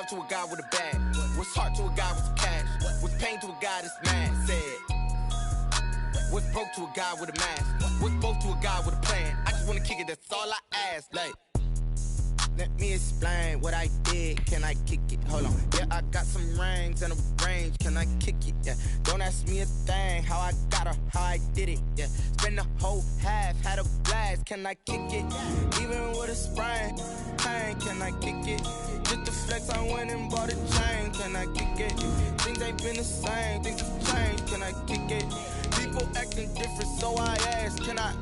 hard to a guy with a bag? What's hard to a guy with some cash? What's pain to a guy that's mad? Said. What's broke to a guy with a mask? What's broke to a guy with a plan? I just wanna kick it, that's all I ask. Like, let me explain what I did. Can I kick it? Hold on. Yeah, I got some rings and a range. Can I kick it? Yeah. Don't ask me a thing. How I got her, how I did it. Yeah. Spend the whole half, had a blast. Can I kick it? Even with a sprain, pain. Can I kick it? Just the flex, I went and bought a chain. Can I kick it? Things ain't been the same. Things have changed. Can I kick it? People acting different, so I ask. Can I?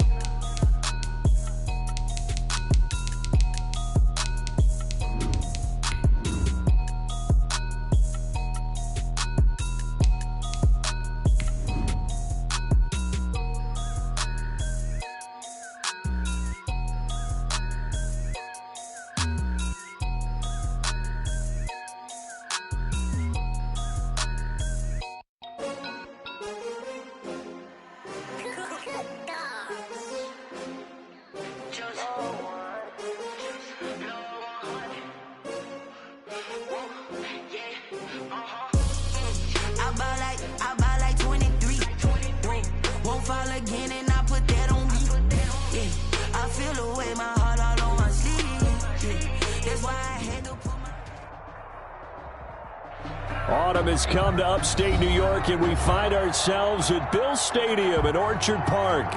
Autumn has come to upstate New York, and we find ourselves at Bills Stadium in Orchard Park.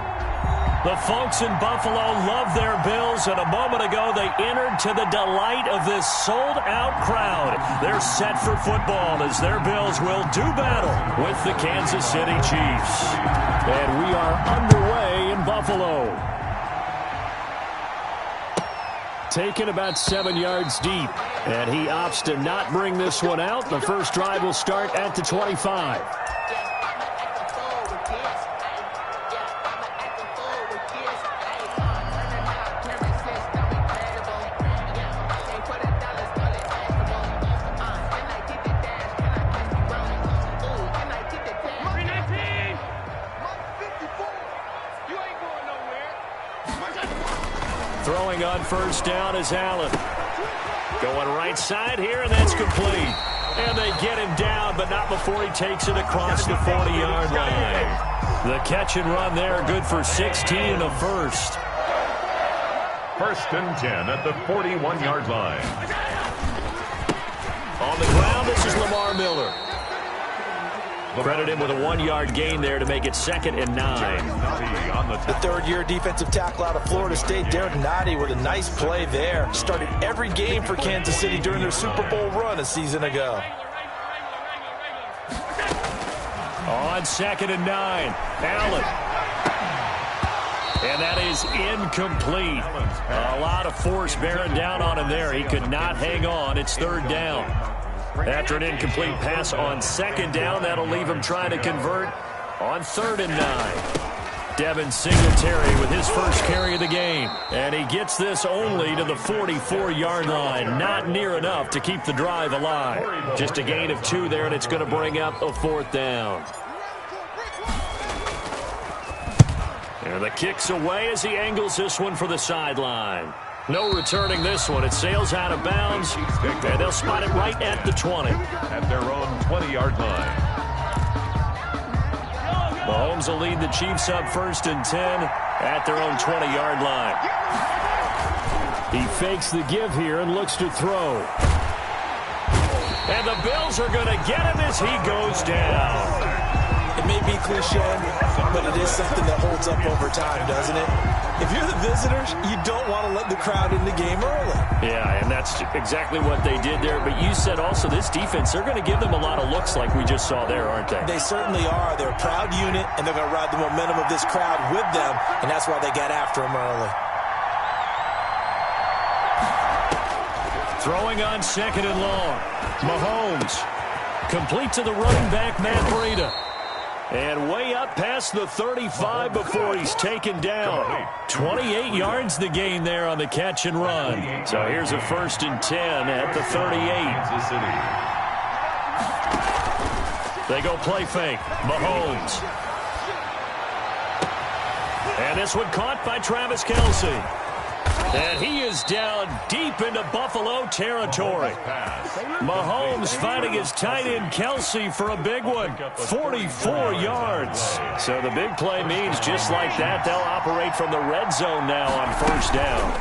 The folks in Buffalo love their Bills, and a moment ago they entered to the delight of this sold-out crowd. They're set for football as their Bills will do battle with the Kansas City Chiefs. And we are underway in Buffalo. Taken about 7 yards deep, and he opts to not bring this one out. The first drive will start at the 25. Throwing on first down is Allen. Going right side here, and that's complete. And they get him down, but not before he takes it across the 40-yard line. The catch and run there, good for 16 in the first. First and 10 at the 41-yard line. On the ground, this is Lamar Miller. Credit him with a 1-yard gain there to make it 2nd and 9. The third-year defensive tackle out of Florida State, Derek Nottie, with a nice play there. Started every game for Kansas City during their Super Bowl run a season ago. On 2nd and 9, Allen. And that is incomplete. A lot of force bearing down on him there. He could not hang on. It's 3rd down. After an incomplete pass on 2nd down, that'll leave him trying to convert on 3rd and 9. Devin Singletary with his first carry of the game. And he gets this only to the 44-yard line. Not near enough to keep the drive alive. Just a gain of 2 there, and it's going to bring up a 4th down. And the kick's away as he angles this one for the sideline. No returning this one. It sails out of bounds, and they'll spot it right at the 20. At their own 20-yard line. Mahomes will lead the Chiefs up 1st and 10 at their own 20-yard line. He fakes the give here and looks to throw. And the Bills are going to get him as he goes down. It may be cliche, but it is something that holds up over time, doesn't it? If you're the visitors, you don't want to let the crowd in the game early. Yeah, and that's exactly what they did there. But you said also this defense, they're going to give them a lot of looks like we just saw there, aren't they? They certainly are. They're a proud unit, and they're going to ride the momentum of this crowd with them, and that's why they got after them early. Throwing on 2nd and long. Mahomes. Complete to the running back, Matt Breida. And way up past the 35 before he's taken down. 28 yards the gain there on the catch and run. So here's a 1st and 10 at the 38. They go play fake. Mahomes. And this one caught by Travis Kelce. And he is down deep into Buffalo territory. Mahomes finding his tight end Kelsey for a big one. 44 yards. So the big play means just like that, they'll operate from the red zone now on first down.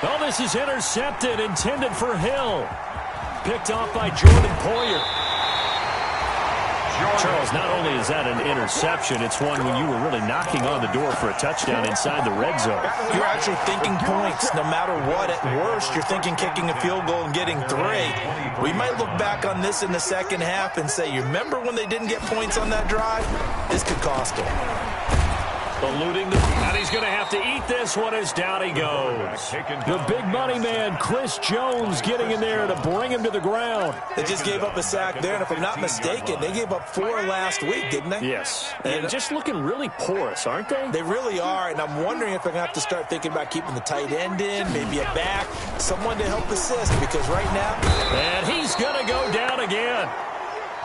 Oh, this is intercepted, intended for Hill. Picked off by Jordan Poyer. Charles, not only is that an interception, it's one when you were really knocking on the door for a touchdown inside the red zone. You're actually thinking points. No matter what, at worst, you're thinking kicking a field goal and getting 3. We might look back on this in the second half and say, you remember when they didn't get points on that drive? This could cost them. Eluding and he's going to have to eat this one as down he goes. The big money man, Chris Jones, getting in there to bring him to the ground. They just gave up a sack there, and if I'm not mistaken, they gave up 4 last week, didn't they? Yes. And just looking really porous, aren't they? They really are, and I'm wondering if they're going to have to start thinking about keeping the tight end in, maybe a back, someone to help assist, because right now... And he's going to go down again.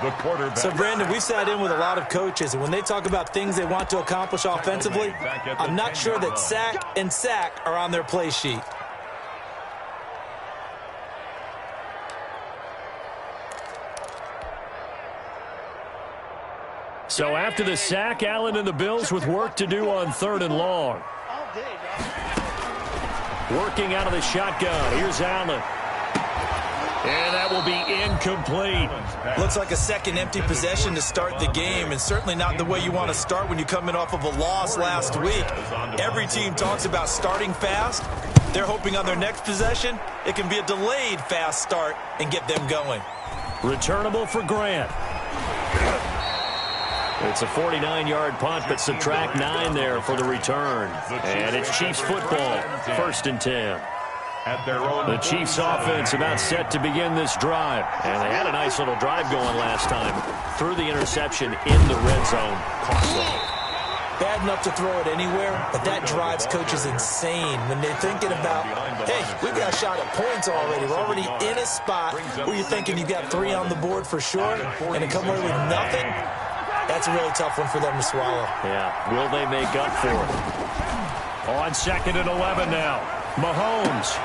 The quarterback. So, Brandon, we've sat in with a lot of coaches, and when they talk about things they want to accomplish offensively, I'm not sure that sack and sack are on their play sheet. So after the sack, Allen and the Bills with work to do on 3rd and long. Working out of the shotgun. Here's Allen. And that will be incomplete. Looks like a second empty possession to start the game, and certainly not the way you want to start when you're coming off of a loss last week. Every team talks about starting fast. They're hoping on their next possession, it can be a delayed fast start and get them going. Returnable for Grant. It's a 49-yard punt, but subtract 9 there for the return. And it's Chiefs football, 1st and 10. The Chiefs offense about set to begin this drive. And they had a nice little drive going last time. Threw the interception in the red zone. Cost them. Bad enough to throw it anywhere, but that drives coaches insane when they're thinking about, hey, we've got a shot at points already. We're already in a spot where you're thinking you've got 3 on the board for sure, and to come away with nothing, that's a really tough one for them to swallow. Yeah, will they make up for it? On 2nd and 11 now. Mahomes,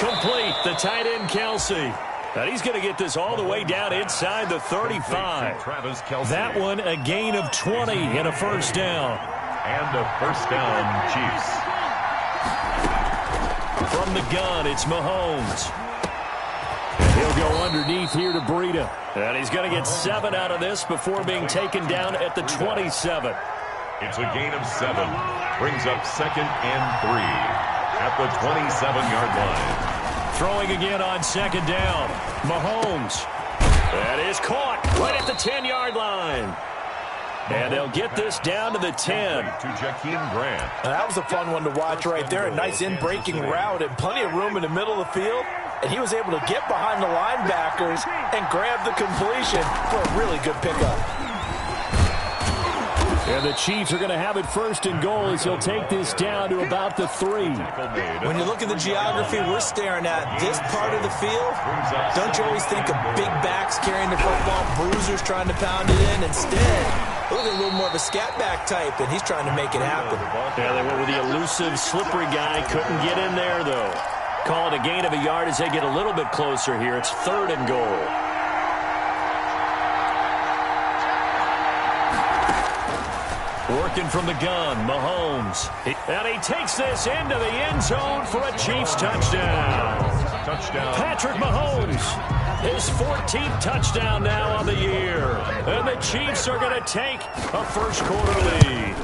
complete, the tight end Kelsey. And he's going to get this all the way down inside the 35. That one a gain of 20 and a first down. And a first down, Chiefs. From the gun, it's Mahomes. And he'll go underneath here to Breida. And he's going to get 7 out of this before being taken down at the 27. It's a gain of 7. Brings up 2nd and 3. At the 27-yard line. Throwing again on 2nd down. Mahomes. That is caught right at the 10-yard line. And they'll get this down to the 10. To Jakeem Grant. And that was a fun one to watch right there. A nice in-breaking route and plenty of room in the middle of the field. And he was able to get behind the linebackers and grab the completion for a really good pickup. And the Chiefs are going to have it 1st and goal as he'll take this down to about the 3. When you look at the geography we're staring at, this part of the field, don't you always think of big backs carrying the football, bruisers trying to pound it in? Instead, look at a little more of a scat back type, and he's trying to make it happen. Yeah, they went with the elusive, slippery guy. Couldn't get in there, though. Call it a gain of a yard as they get a little bit closer here. It's 3rd and goal. Working from the gun, Mahomes. And he takes this into the end zone for a Chiefs touchdown. Patrick Mahomes, his 14th touchdown now on the year. And the Chiefs are going to take a first-quarter lead.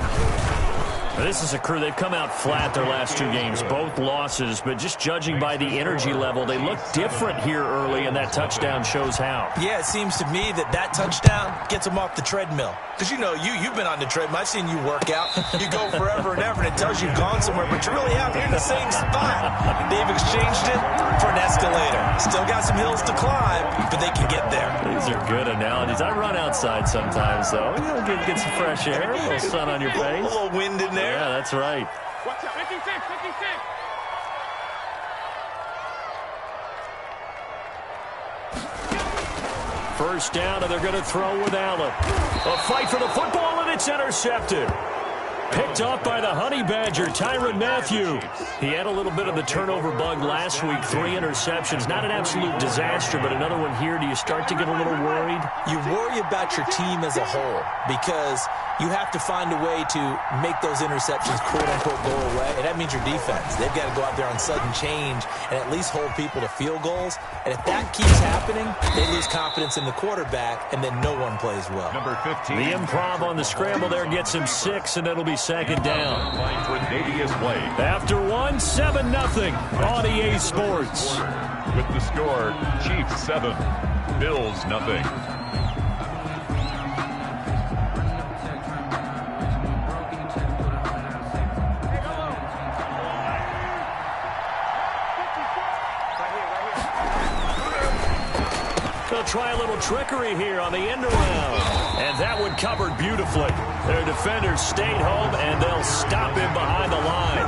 This is a crew. They've come out flat their last 2 games, both losses, but just judging by the energy level, they look different here early, and that touchdown shows how. Yeah, it seems to me that touchdown gets them off the treadmill. Because, you know, you've been on the treadmill. I've seen you work out. You go forever and ever, and it tells you've gone somewhere, but you're really out here in the same spot. They've exchanged it for an escalator. Still got some hills to climb, but they can get there. These are good analogies. I run outside sometimes, though. You know, get some fresh air, a little sun on your face. A little wind in there. Yeah, that's right. Watch out, 56, 56. First down, and they're going to throw with Allen. A fight for the football, and it's intercepted. picked off by the Honey Badger, Tyrann Mathieu. He had a little bit of the turnover bug last week, 3 interceptions. Not an absolute disaster, but another one here. Do you start to get a little worried? You worry about your team as a whole because you have to find a way to make those interceptions quote-unquote go away, and that means your defense. They've got to go out there on sudden change and at least hold people to field goals. And if that keeps happening, they lose confidence in the quarterback, and then no one plays well. Number 15. The improv on the scramble there gets him 6, and it'll be second down. After 1, 7-0 on EA Sports. With the score, Chiefs 7, Bills 0. They'll try a little trickery here on the end around. And that one covered beautifully. Their defenders stayed home, and they'll stop him behind the line.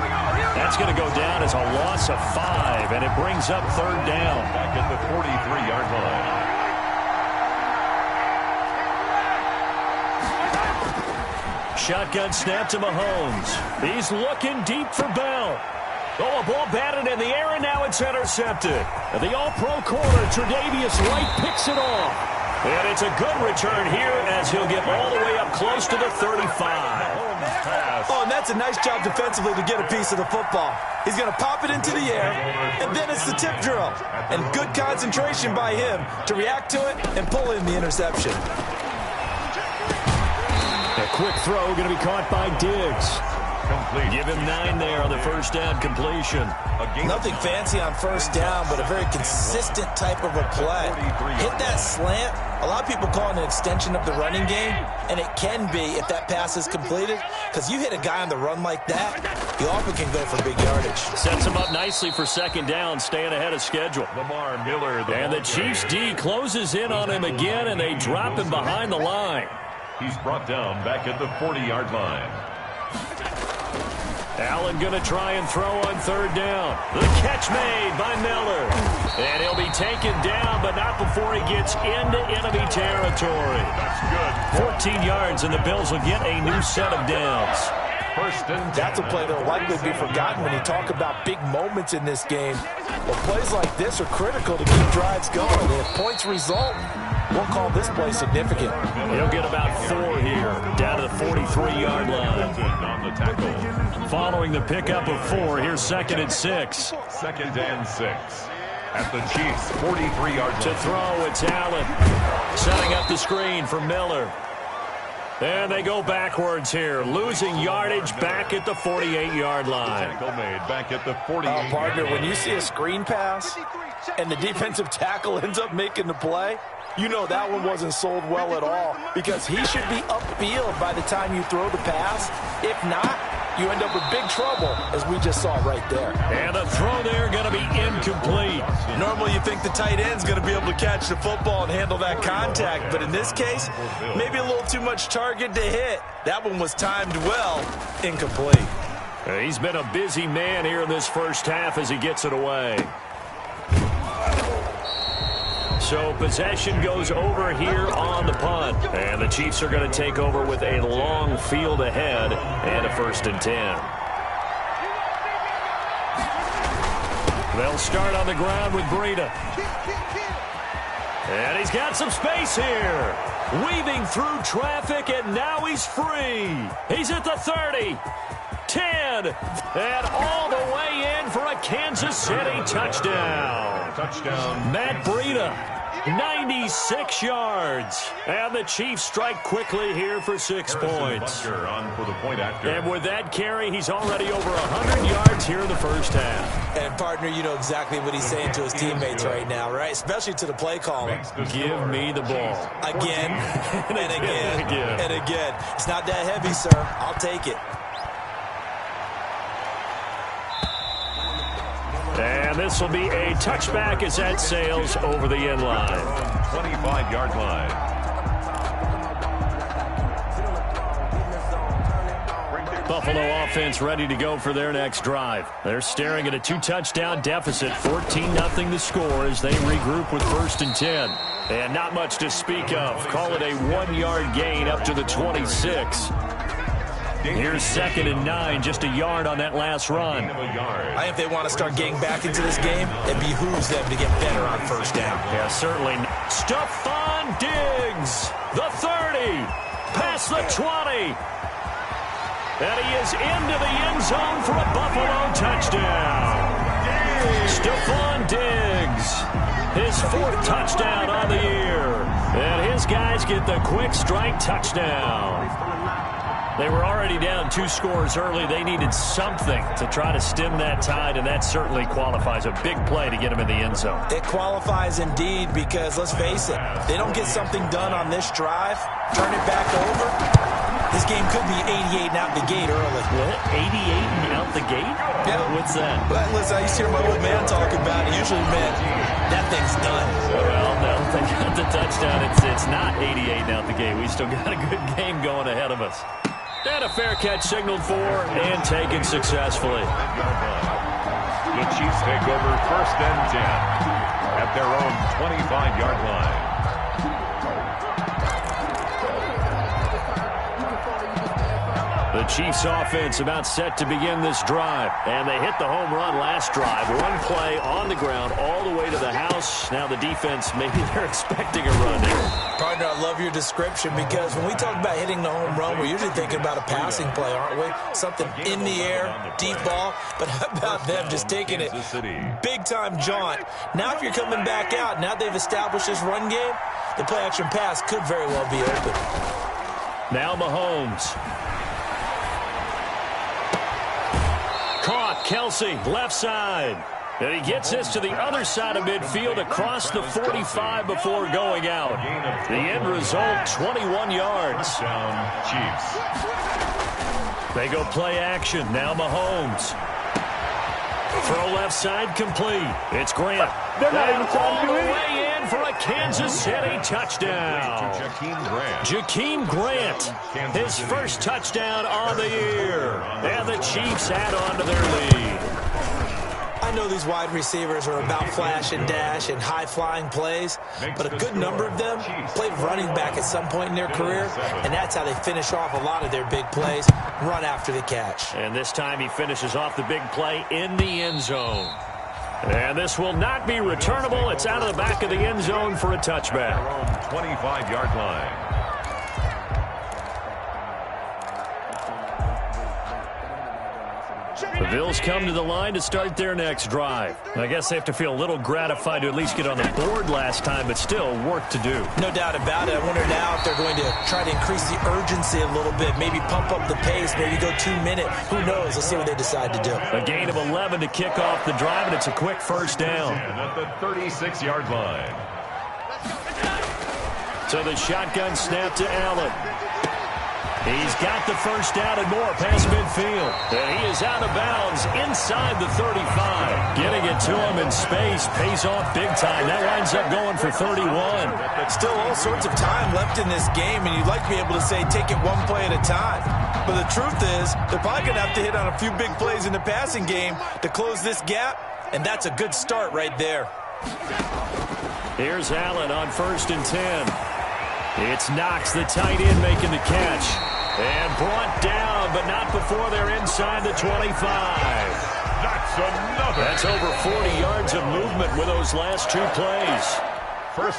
That's going to go down as a loss of 5, and it brings up third down. Back at the 43-yard line. Shotgun snap to Mahomes. He's looking deep for Bell. Oh, a ball batted in the air, and now it's intercepted. The all-pro corner, Tre'Davious White, picks it off. And it's a good return here as he'll get all the way up close to the 35. Oh, and that's a nice job defensively to get a piece of the football. He's going to pop it into the air, and then it's the tip drill. And good concentration by him to react to it and pull in the interception. A quick throw going to be caught by Diggs. Complete. Give him 9 there on the first down completion. Nothing fancy on first down, but a very consistent type of a play. Hit that slant. A lot of people call it an extension of the running game, and it can be if that pass is completed, because you hit a guy on the run like that, he often can go for big yardage. Sets him up nicely for second down, staying ahead of schedule. Lamar Miller. And the Chiefs D closes in on him again, and they drop him behind the line. He's brought down back at the 40-yard line. Allen going to try and throw on third down. The catch made by Miller. And he'll be taken down, but not before he gets into enemy territory. That's good. 14 yards, and the Bills will get a new set of downs. First and 10. That's a play that will likely be forgotten when you talk about big moments in this game. Well, plays like this are critical to keep drives going. And if points result, we'll call this play significant. He'll get about 4 here, down to the 43-yard line. On the tackle. Following the pickup of 4, here's second and 6. Second and 6. At the Chiefs' 43-yard line. To throw, it's Allen. Setting up the screen for Miller. And they go backwards here, losing yardage back at the 48-yard line. Tackle made back at the 48. Partner, when you see a screen pass and the defensive tackle ends up making the play, you know that one wasn't sold well at all, because he should be upfield by the time you throw the pass. If not, you end up with big trouble, as we just saw right there. And the throw there going to be incomplete. Normally you think the tight end's going to be able to catch the football and handle that contact, but in this case, maybe a little too much target to hit. That one was timed well, incomplete. He's been a busy man here in this first half as he gets it away. So possession goes over here on the punt. And the Chiefs are going to take over with a long field ahead and a first and 10. They'll start on the ground with Breida. And he's got some space here. Weaving through traffic, and now he's free. He's at the 30. 10. And all the way in for a Kansas City touchdown. Touchdown. Matt Breida, 96 yards. And the Chiefs strike quickly here for 6 points. On for the point after. And with that carry, he's already over 100 yards here in the first half. And, partner, you know exactly what he's saying to his teammates right now, right? Especially to the play caller. Give me the ball. Again, and again, and again. It's not that heavy, sir. I'll take it. And this will be a touchback as that sails over the end line. 25-yard line. Buffalo offense ready to go for their next drive. They're staring at a 2-touchdown deficit, 14-0 the score as they regroup with first and 10. And not much to speak of. Call it a 1-yard gain up to the 26. Here's 2nd and 9, just a yard on that last run. I think if they want to start getting back into this game, it behooves them to get better on first down. Yeah, certainly. Stephon Diggs, the 30, past the 20. And he is into the end zone for a Buffalo touchdown. Stephon Diggs, his 4th touchdown on the year. And his guys get the quick strike touchdown. They were already down 2 scores early. They needed something to try to stem that tide, and that certainly qualifies. A big play to get them in the end zone. It qualifies indeed because, let's face it, they don't get something done on this drive, turn it back over, this game could be 88 and out the gate early. What? 88 and out the gate? Yeah. What's that? But listen, I used to hear my old man talk about it. Usually meant that thing's done. Well, no, they got the touchdown. It's not 88 and out the gate. We still got a good game going ahead of us. And a fair catch signaled for and taken successfully. The Chiefs take over 1st and 10 at their own 25-yard line. The Chiefs offense about set to begin this drive. And they hit the home run last drive. One play on the ground all the way to the house. Now the defense, maybe they're expecting a run here. Partner, I love your description because when we talk about hitting the home run, we're usually thinking about a passing play, aren't we? Something in the air, deep ball. But how about them just taking it big-time jaunt? Now if you're coming back out, now they've established this run game, the play-action pass could very well be open. Now Mahomes. Caught, Kelsey, left side. And he gets this to the other side of midfield across the 45 before going out. The end result, 21 yards. Chiefs. They go play action. Now Mahomes. Throw left side complete. It's Grant. And all the way in for a Kansas City touchdown. Jakeem Grant, his first touchdown on the year. And the Chiefs add on to their lead. I know these wide receivers are about flash and dash and high-flying plays, but a good number of them played running back at some point in their career, and that's how they finish off a lot of their big plays, run after the catch. And this time he finishes off the big play in the end zone. And this will not be returnable. It's out of the back of the end zone for a touchback. 25-yard line. The Bills come to the line to start their next drive. I guess they have to feel a little gratified to at least get on the board last time, but still work to do. No doubt about it. I wonder now if they're going to try to increase the urgency a little bit, maybe pump up the pace, maybe go 2-minute. Who knows? Let's see what they decide to do. A gain of 11 to kick off the drive, and it's a quick first down. And at the 36-yard line. So the shotgun snap to Allen. He's got the first down and more past midfield. And he is out of bounds inside the 35. Getting it to him in space pays off big time. That winds up going for 31. Still all sorts of time left in this game, and you'd like to be able to say take it one play at a time. But the truth is, they're probably going to have to hit on a few big plays in the passing game to close this gap, and that's a good start right there. Here's Allen on 1st and 10. It's Knox, the tight end, making the catch. And brought down, but not before they're inside the 25. That's another. That's over 40 yards of movement with those last 2 plays.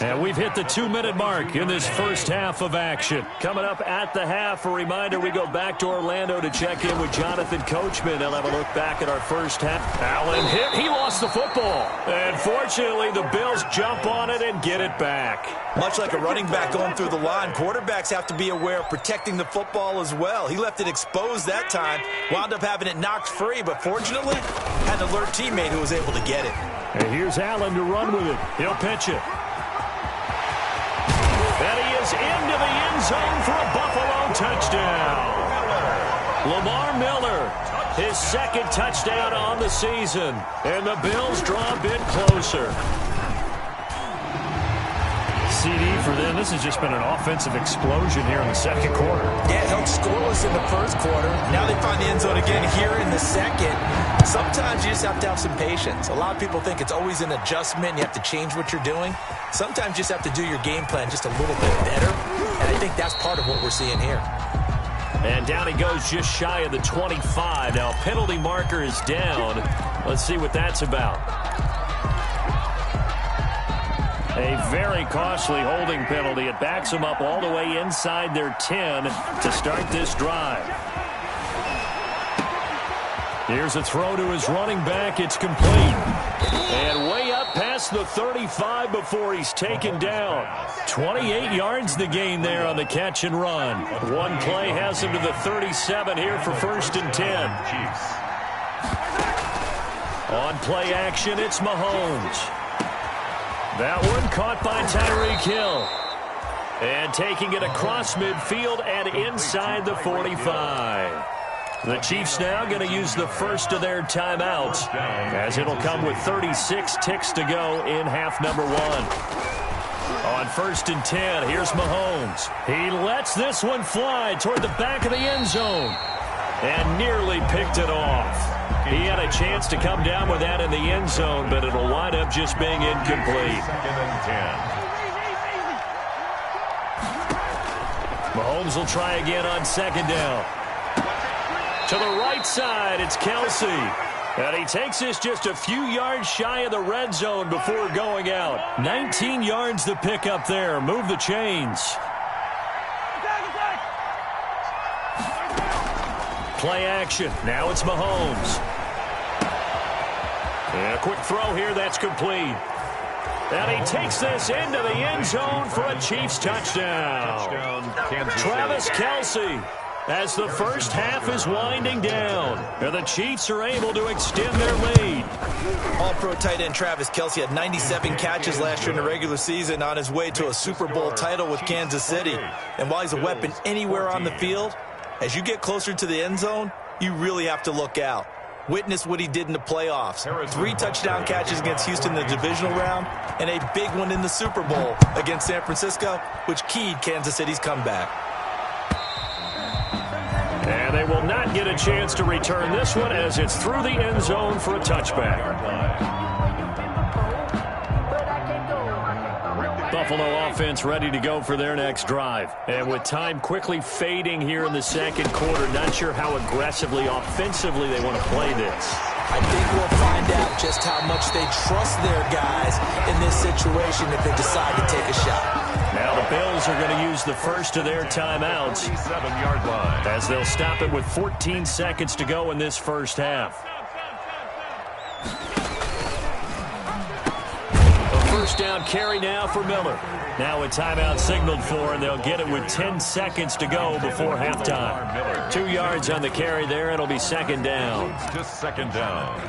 And we've hit the 2-minute mark in this first half of action. Coming up at the half, a reminder, we go back to Orlando to check in with Jonathan Coachman. They'll have a look back at our first half. Allen hit. He lost the football. And fortunately, the Bills jump on it and get it back. Much like a running back going through the line, quarterbacks have to be aware of protecting the football as well. He left it exposed that time, wound up having it knocked free, but fortunately, had an alert teammate who was able to get it. And here's Allen to run with it. He'll pitch it. And he is into the end zone for a Buffalo touchdown. Lamar Miller, his second touchdown on the season. And the Bills draw a bit closer. CD for them. This has just been an offensive explosion here in the second quarter. Yeah, held scoreless in the first quarter. Now they find the end zone again here in the second. Sometimes you just have to have some patience. A lot of people think it's always an adjustment. You have to change what you're doing. Sometimes you just have to do your game plan just a little bit better. And I think that's part of what we're seeing here. And down he goes just shy of the 25. Now, penalty marker is down. Let's see what that's about. A very costly holding penalty. It backs them up all the way inside their 10 to start this drive. Here's a throw to his running back. It's complete. And way up past the 35 before he's taken down. 28 yards the gain there on the catch and run. One play has him to the 37 here for 1st and 10. On play action, it's Mahomes. That one caught by Tyreek Hill. And taking it across midfield and inside the 45. The Chiefs now going to use the first of their timeouts, as it'll come with 36 ticks to go in half number 1. On 1st and 10, here's Mahomes. He lets this one fly toward the back of the end zone and nearly picked it off. He had a chance to come down with that in the end zone, but it'll wind up just being incomplete. 2nd and 10. Mahomes will try again on 2nd down. To the right side, it's Kelsey. And he takes this just a few yards shy of the red zone before going out. 19 yards to pick up there. Move the chains. Play action. Now it's Mahomes. And a quick throw here. That's complete. And he takes this into the end zone for a Chiefs touchdown. Travis Kelce. As the first half is winding down, and the Chiefs are able to extend their lead. All-pro tight end Travis Kelce had 97 catches last year in the regular season on his way to a Super Bowl title with Kansas City. And while he's a weapon anywhere on the field, as you get closer to the end zone, you really have to look out. Witness what he did in the playoffs. 3 touchdown catches against Houston in the divisional round, and a big one in the Super Bowl against San Francisco, which keyed Kansas City's comeback. And they will not get a chance to return this one as it's through the end zone for a touchback. Buffalo offense ready to go for their next drive. And with time quickly fading here in the second quarter, not sure how aggressively, offensively they want to play this. I think we'll find out just how much they trust their guys in this situation if they decide to take a shot. Now the Bills are going to use the first of their timeouts 7-yard line. as they'll stop it with 14 seconds to go in this first half. A first down carry now for Miller. Now a timeout signaled for, and they'll get it with 10 seconds to go before halftime. 2 yards on the carry there, and it'll be 2nd down. Just 2nd down.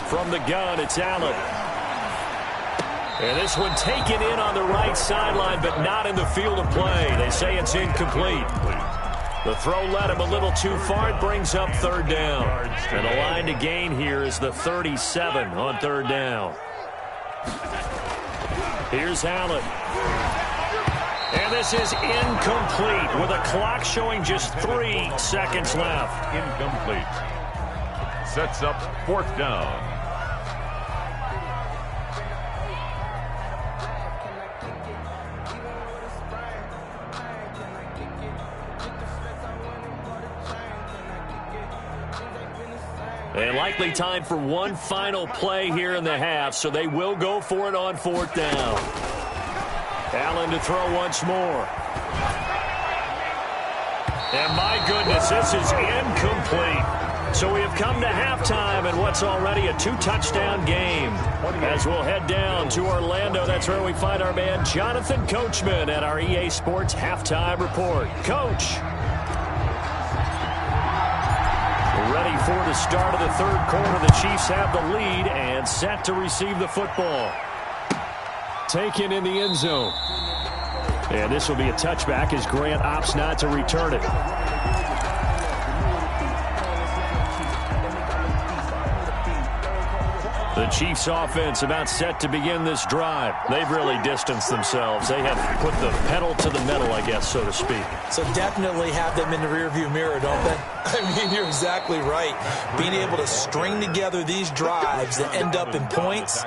From the gun, it's Allen. And this one taken in on the right sideline, but not in the field of play. They say it's incomplete. The throw led him a little too far. It brings up 3rd down. And the line to gain here is the 37 on 3rd down. Here's Allen. And this is incomplete with a clock showing just 3 seconds left. Incomplete. Sets up 4th down. And likely time for one final play here in the half, so they will go for it on 4th down. Allen to throw once more. And my goodness, this is incomplete. So we have come to halftime in what's already a 2-touchdown game. As we'll head down to Orlando, that's where we find our man Jonathan Coachman at our EA Sports Halftime Report. Coach. Ready for the start of the 3rd quarter. The Chiefs have the lead and set to receive the football. Taken in the end zone. And this will be a touchback as Grant opts not to return it. The Chiefs offense about set to begin this drive. They've really distanced themselves. They have put the pedal to the metal, I guess, so to speak. So definitely have them in the rearview mirror, don't they? I mean, you're exactly right. Being able to string together these drives that end up in points,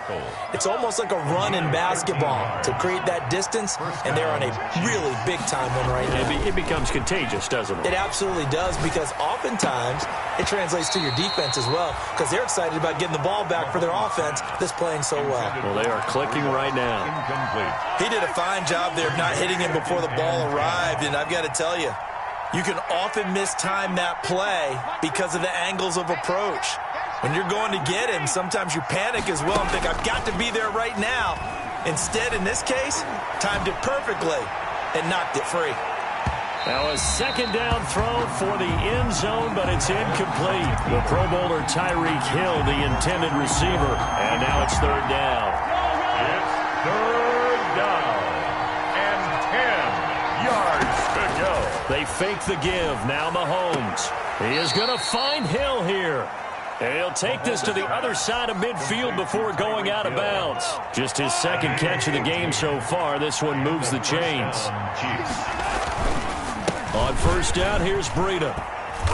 it's almost like a run in basketball to create that distance, and they're on a really big-time one right now. It becomes contagious, doesn't it? It absolutely does, because oftentimes it translates to your defense as well, because they're excited about getting the ball back for their offense that's playing so well. Well, they are clicking right now. He did a fine job there of not hitting him before the ball arrived, and I've got to tell you, you can often mistime that play because of the angles of approach. When you're going to get him, sometimes you panic as well and think, I've got to be there right now. Instead, in this case, timed it perfectly and knocked it free. Now a second down throw for the end zone, but it's incomplete. The Pro Bowler Tyreek Hill, the intended receiver, and now it's third down. It's third down and 10 yards to go. They fake the give. Now Mahomes. He is going to find Hill here. And he'll take this to the other side of midfield before going out of bounds. Just his second catch of the game so far. This one moves the chains. On first down, here's Breida.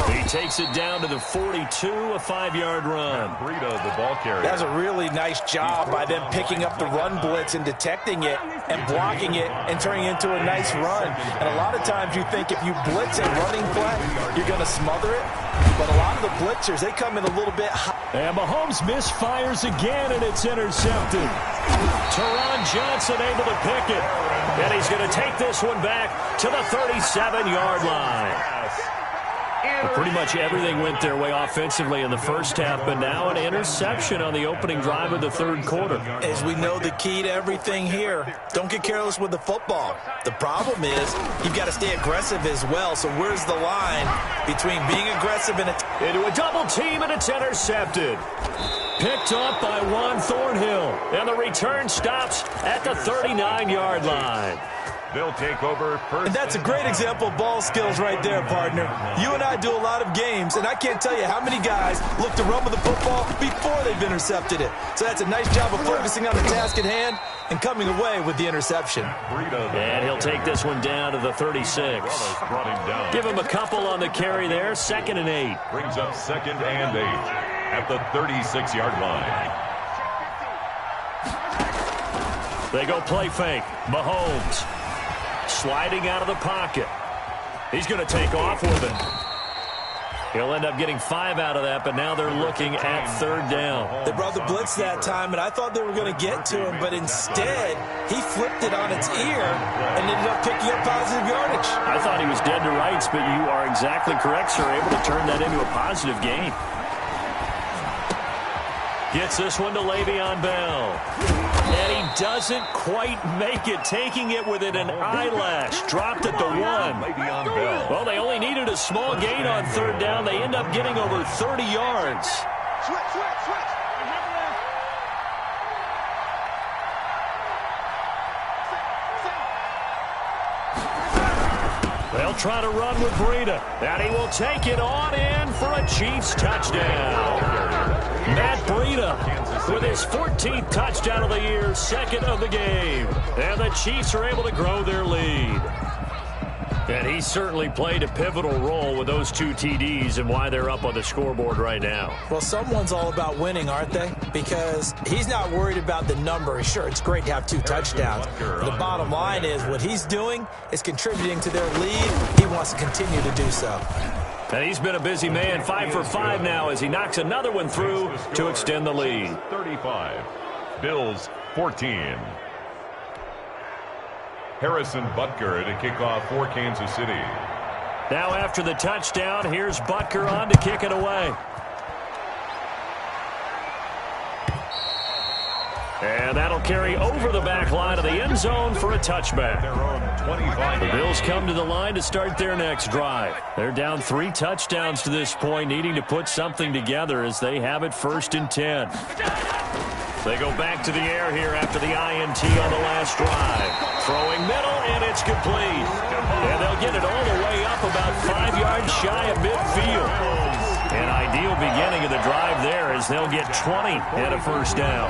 He takes it down to the 42, a 5-yard run. Breida, the ball carrier. That's a really nice job by them picking up the run blitz and detecting it and blocking it and turning it into a nice run. And a lot of times you think if you blitz a running play, you're going to smother it. But a lot of the blitzers, they come in a little bit high. And Mahomes misfires again, and it's intercepted. Teron Johnson able to pick it. And he's going to take this one back to the 37-yard line. Well, pretty much everything went their way offensively in the first half, but now an interception on the opening drive of the third quarter. As we know, the key to everything here, don't get careless with the football. The problem is you've got to stay aggressive as well. So where's the line between being aggressive and into a double team, and it's intercepted. Picked up by Juan Thornhill, and the return stops at the 39-yard line. They'll take over first. And that's a great example of ball skills right there, partner. You and I do a lot of games, and I can't tell you how many guys look to run with the football before they've intercepted it. So that's a nice job of focusing on the task at hand and coming away with the interception. And he'll take this one down to the 36. Give him a couple on the carry there, 2nd and 8. Brings up 2nd and 8 at the 36-yard line. They go play fake. Mahomes sliding out of the pocket. He's going to take off with it. He'll end up getting 5 out of that, but now they're looking at third down. They brought the blitz that time, and I thought they were going to get to him, but instead, he flipped it on its ear and ended up picking up positive yardage. I thought he was dead to rights, but you are exactly correct, sir. Able to turn that into a positive gain. Gets this one to Le'Veon Bell. And he doesn't quite make it, taking it within an eyelash. Dropped at the 1. Well, they only needed a small gain on third down. They end up getting over 30 yards. They'll try to run with Breida. And he will take it on in for a Chiefs touchdown. Matt Breida with his 14th touchdown of the year, 2nd of the game. And the Chiefs are able to grow their lead. And he certainly played a pivotal role with those 2 TDs and why they're up on the scoreboard right now. Well, someone's all about winning, aren't they? Because he's not worried about the number. Sure, it's great to have 2 touchdowns. But the bottom line is what he's doing is contributing to their lead. He wants to continue to do so. And he's been a busy man, 5 for 5 now as he knocks another one through to extend the lead. 35, Bills 14. Harrison Butker to kick off for Kansas City. Now after the touchdown, here's Butker on to kick it away. And that'll carry over the back line of the end zone for a touchback. The Bills come to the line to start their next drive. They're down 3 touchdowns to this point, needing to put something together as they have it 1st and 10. They go back to the air here after the INT on the last drive. Throwing middle, and it's complete. And they'll get it all the way up about 5 yards shy of midfield. An ideal beginning of the drive there as as they'll get 20 and a first down.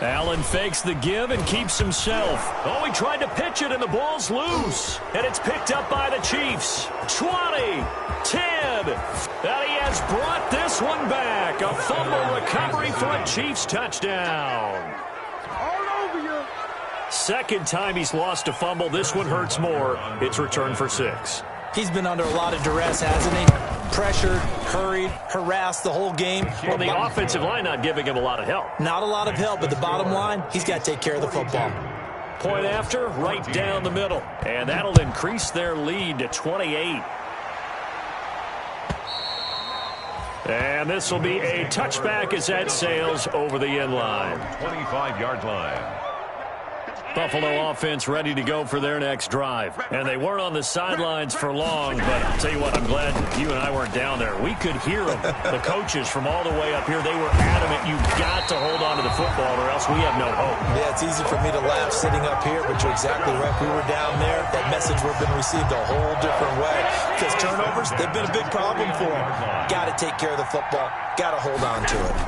Allen fakes the give and keeps himself. Oh, he tried to pitch it, and the ball's loose. And it's picked up by the Chiefs. 20, 10. And he has brought this one back. A fumble recovery for a Chiefs touchdown. Second time he's lost a fumble. This one hurts more. It's returned for 6. He's been under a lot of duress, hasn't he? Pressured, hurried, harassed the whole game. Well, the offensive line not giving him a lot of help. Not a lot of help, but the bottom line, he's got to take care of the football. Point after, right down the middle. And that'll increase their lead to 28. And this will be a touchback as that sails over the end line. 25-yard line. Buffalo offense ready to go for their next drive. And they weren't on the sidelines for long, but I'll tell you what, I'm glad you and I weren't down there. We could hear them. The coaches from all the way up here, they were adamant. You've got to hold on to the football or else we have no hope. Yeah, it's easy for me to laugh sitting up here, but you're exactly right. We were down there. That message would have been received a whole different way. Because turnovers, they've been a big problem for them. Got to take care of the football. Got to hold on to it.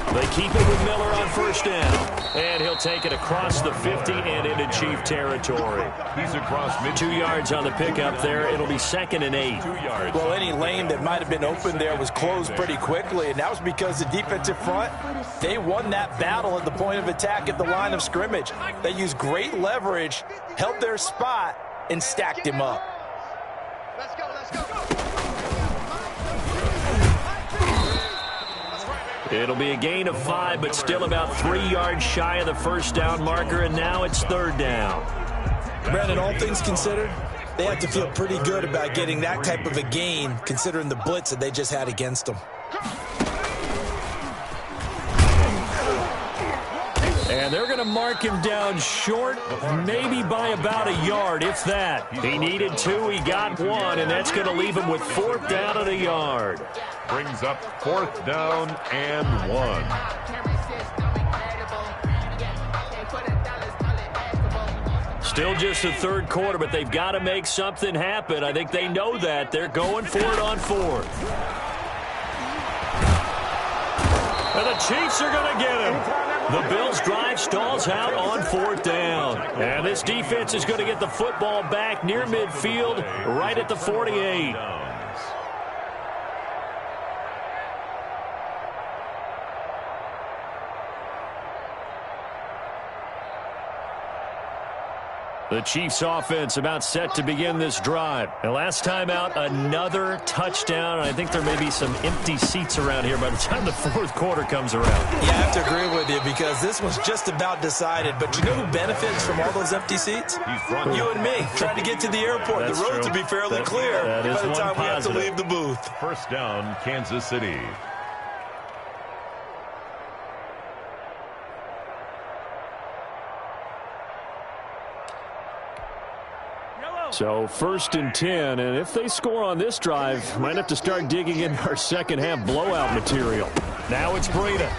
They keep it with Miller on first down. And he'll take it across the 50 and into Chief territory. He's across mid. 2 yards on the pickup there. It'll be 2nd and 8. 2 yards. Well, any lane that might have been open there was closed pretty quickly, and that was because the defensive front, they won that battle at the point of attack at the line of scrimmage. They used great leverage, held their spot, and stacked him up. Let's go, let's go. It'll be a gain of 5, but still about 3 yards shy of the first down marker, and now it's 3rd down. Brandon, all things considered, they have to feel pretty good about getting that type of a gain, considering the blitz that they just had against them. And they're going to mark him down short, maybe by about a yard, if that. He needed 2, he got 1, and that's going to leave him with 4th down and a yard. Brings up 4th down and 1. Still just the 3rd quarter, but they've got to make something happen. I think they know that. They're going for it on 4th. And the Chiefs are going to get him. The Bills' drive stalls out on 4th down. And this defense is going to get the football back near midfield, right at the 48. The Chiefs offense about set to begin this drive. And last time out, another touchdown. I think there may be some empty seats around here by the time the 4th quarter comes around. Yeah, I have to agree with you because this one's just about decided. But you know who benefits from all those empty seats? You and me, trying to get to the airport. That's the roads true. will be fairly clear that is by the one time we have to positive. leave the booth. First down, Kansas City. So 1st and 10, and if they score on this drive, might have to start digging in our second half blowout material. Now it's Breida.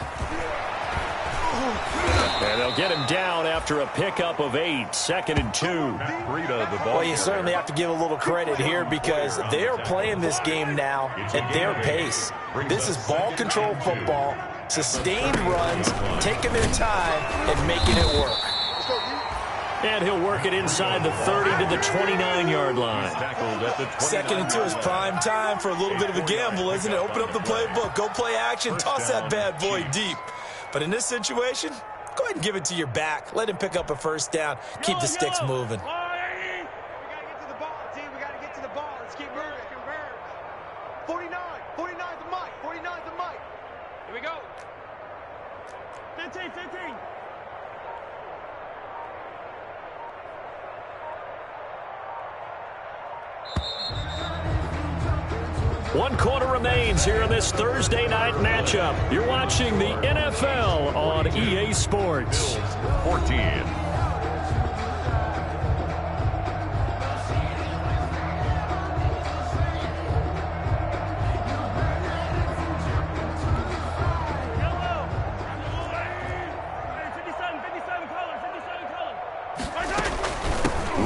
And they'll get him down after a pickup of 8, 2nd and 2. Breida, the ball. Well, you certainly have to give a little credit here because they are playing this game now at their pace. This is ball control football, sustained runs, taking their time, and making it work. And he'll work it inside the 30 to the 29-yard line. Tackled at the 2nd and 2 is prime time for a little bit of a gamble, isn't it? Open up the playbook, go play action, toss that bad boy deep. But in this situation, go ahead and give it to your back. Let him pick up a first down. Keep the sticks moving. We got to get to the ball, team. We got to get to the ball. Let's keep moving. 49. 49's the mic. 49's the mic. Here we go. 15. One quarter remains here in this Thursday night matchup. You're watching the NFL on EA Sports. 14.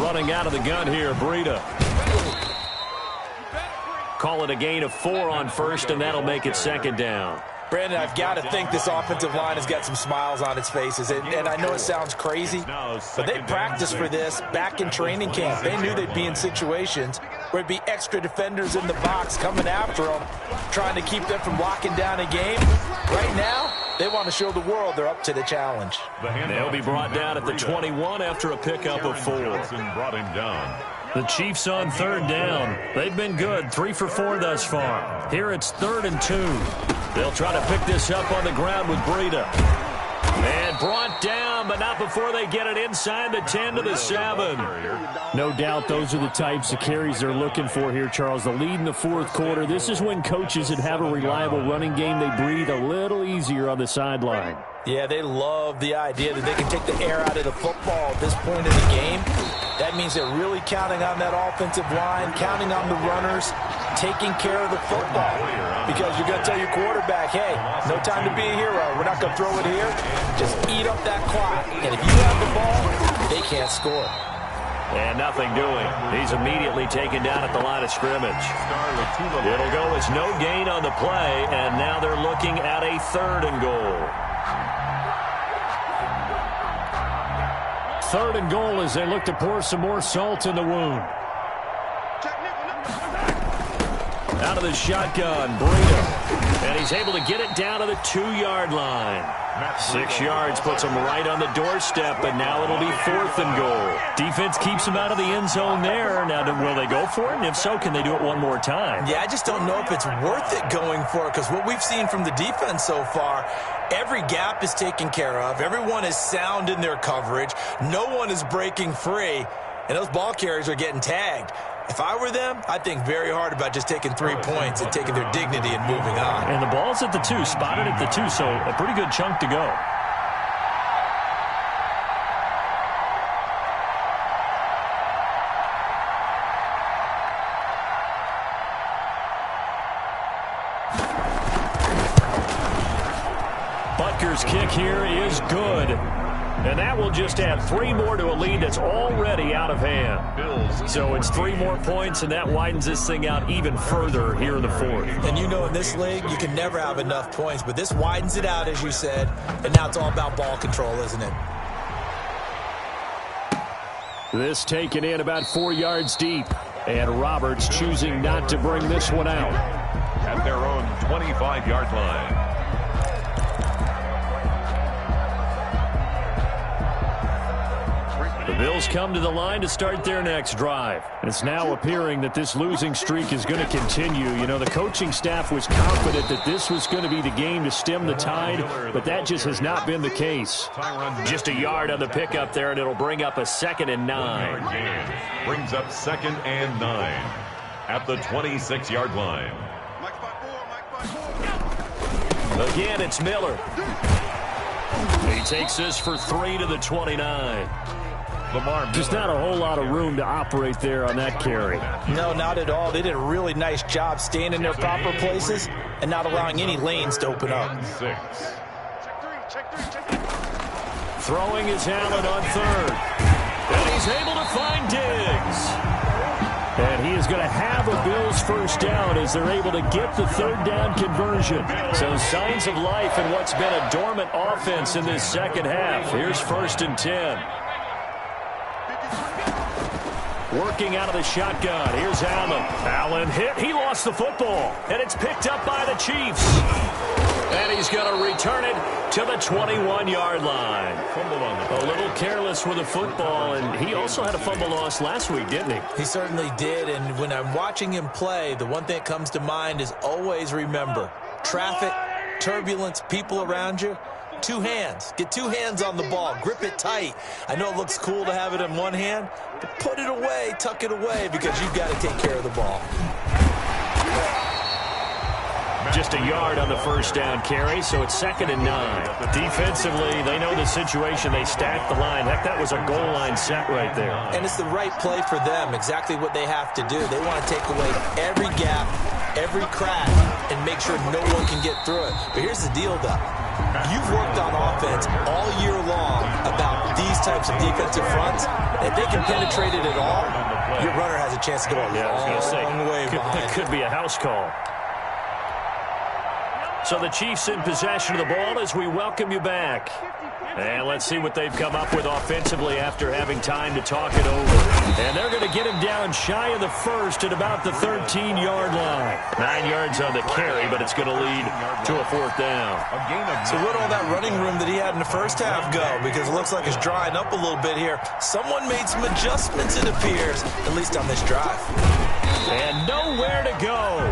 Running out of the gun here, Breida. Call it a gain of 4 on first, and that'll make it second down. Brandon, I've got to think this offensive line has got some smiles on its faces. And I know it sounds crazy, but they practiced for this back in training camp. They knew they'd be in situations where it'd be extra defenders in the box coming after them, trying to keep them from locking down a game. Right now, they want to show the world they're up to the challenge. They'll be brought down at the 21 after a pickup of 4. Brought him down. The Chiefs on third down. They've been good, 3 for 4 thus far. Here it's 3rd and 2. They'll try to pick this up on the ground with Breida. And brought down, but not before they get it inside the 10 to the 7. No doubt those are the types of carries they're looking for here, Charles. The lead in the fourth quarter. This is when coaches that have a reliable running game, they breathe a little easier on the sideline. Yeah, they love the idea that they can take the air out of the football at this point in the game. That means they're really counting on that offensive line, counting on the runners, taking care of the football. Because you're going to tell your quarterback, hey, no time to be a hero. We're not going to throw it here. Just eat up that clock. And if you have the ball, they can't score. And nothing doing. He's immediately taken down at the line of scrimmage. It'll go as no gain on the play, and now they're looking at a 3rd and goal. 3rd and goal as they look to pour some more salt in the wound. Out of the shotgun, Breida. And he's able to get it down to the 2-yard line. 6 yards puts him right on the doorstep, and now it'll be 4th and goal. Defense keeps him out of the end zone there. Now, will they go for it? And if so, can they do it one more time? Yeah, I just don't know if it's worth it going for it, because what we've seen from the defense so far, every gap is taken care of. Everyone is sound in their coverage. No one is breaking free, and those ball carriers are getting tagged. If I were them, I'd think very hard about just taking 3 points and taking their dignity and moving on. And the ball's at the 2, spotted at the 2, so a pretty good chunk to go. Butker's kick here is good. And that will just add 3 more to a lead that's already out of hand. So it's 3 more points, and that widens this thing out even further here in the fourth. And you know in this league, you can never have enough points, but this widens it out, as you said, and now it's all about ball control, isn't it? This taken in about 4 yards deep, and Roberts choosing not to bring this one out. At their own 25-yard line. The Bills come to the line to start their next drive. It's now appearing that this losing streak is going to continue. You know, the coaching staff was confident that this was going to be the game to stem the tide, but that just has not been the case. Just a yard on the pickup there, and it'll bring up a 2nd and 9. Brings up 2nd and 9 at the 26-yard line. Again, it's Miller. He takes this for 3 to the 29. Just not a whole lot of room to operate there on that carry. No, not at all. They did a really nice job staying in their proper places and not allowing any lanes to open up. Throwing is Allen on 3rd. And he's able to find Diggs. And he is going to have a Bills first down as they're able to get the 3rd down conversion. So signs of life in what's been a dormant offense in this second half. Here's 1st and 10. Working out of the shotgun. Here's Allen. Allen hit. He lost the football. And it's picked up by the Chiefs. And he's going to return it to the 21-yard line. A little careless with the football, and he also had a fumble loss last week, didn't he? He certainly did, and when I'm watching him play, the one thing that comes to mind is always remember, traffic, turbulence, people around you, 2 hands. Get 2 hands on the ball. Grip it tight. I know it looks cool to have it in one hand, but put it away, tuck it away, because you've got to take care of the ball. Just a yard on the first down carry, so it's 2nd and 9. Defensively, they know the situation. They stack the line. Heck, that was a goal line set right there. And it's the right play for them, exactly what they have to do. They want to take away every gap, every crack, and make sure no one can get through it. But here's the deal, though. You've worked on offense all year long about these types of defensive fronts. If they can penetrate it at all, your runner has a chance to go a long way behind. It could be a house call. So the Chiefs in possession of the ball as we welcome you back. And let's see what they've come up with offensively after having time to talk it over. And they're going to get him down shy of the first at about the 13-yard line. 9 yards on the carry, but it's going to lead to a fourth down. So where'd all that running room that he had in the first half go? Because it looks like it's drying up a little bit here. Someone made some adjustments, it appears, at least on this drive. And nowhere to go.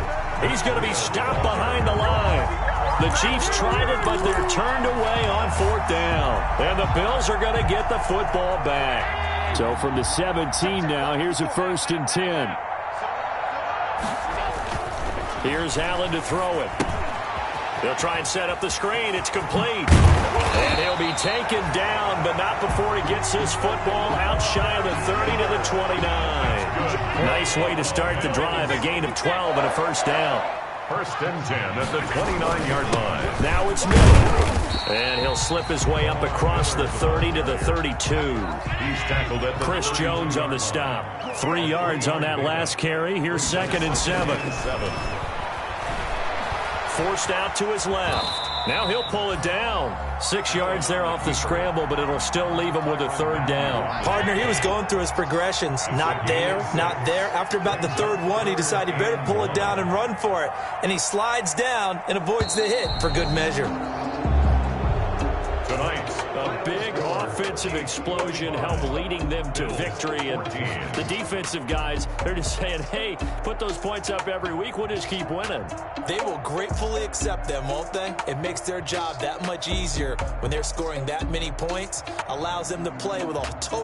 He's going to be stopped behind the line. The Chiefs tried it, but they're turned away on fourth down. And the Bills are going to get the football back. So from the 17 now, here's a 1st and 10. Here's Allen to throw it. They'll try and set up the screen. It's complete. And he'll be taken down, but not before he gets his football out shy of the 30 to the 29. Nice way to start the drive. A gain of 12 and a first down. 1st and 10 at the 29-yard line. Now it's Miller. And he'll slip his way up across the 30 to the 32. He's tackled at the Chris Jones on the stop. 3 yards on that last carry. Here's 2nd and 7. Forced out to his left. Now he'll pull it down. 6 yards there off the scramble, but it'll still leave him with a 3rd down. Partner, he was going through his progressions. Not there, not there. After about the 3rd one, he decided he better pull it down and run for it. And he slides down and avoids the hit for good measure. Tonight, a big offensive explosion helped leading them to victory. And the defensive guys, they're just saying, hey, put those points up every week. We'll just keep winning. They will gratefully accept them, won't they? It makes their job that much easier when they're scoring that many points. Allows them to play with a total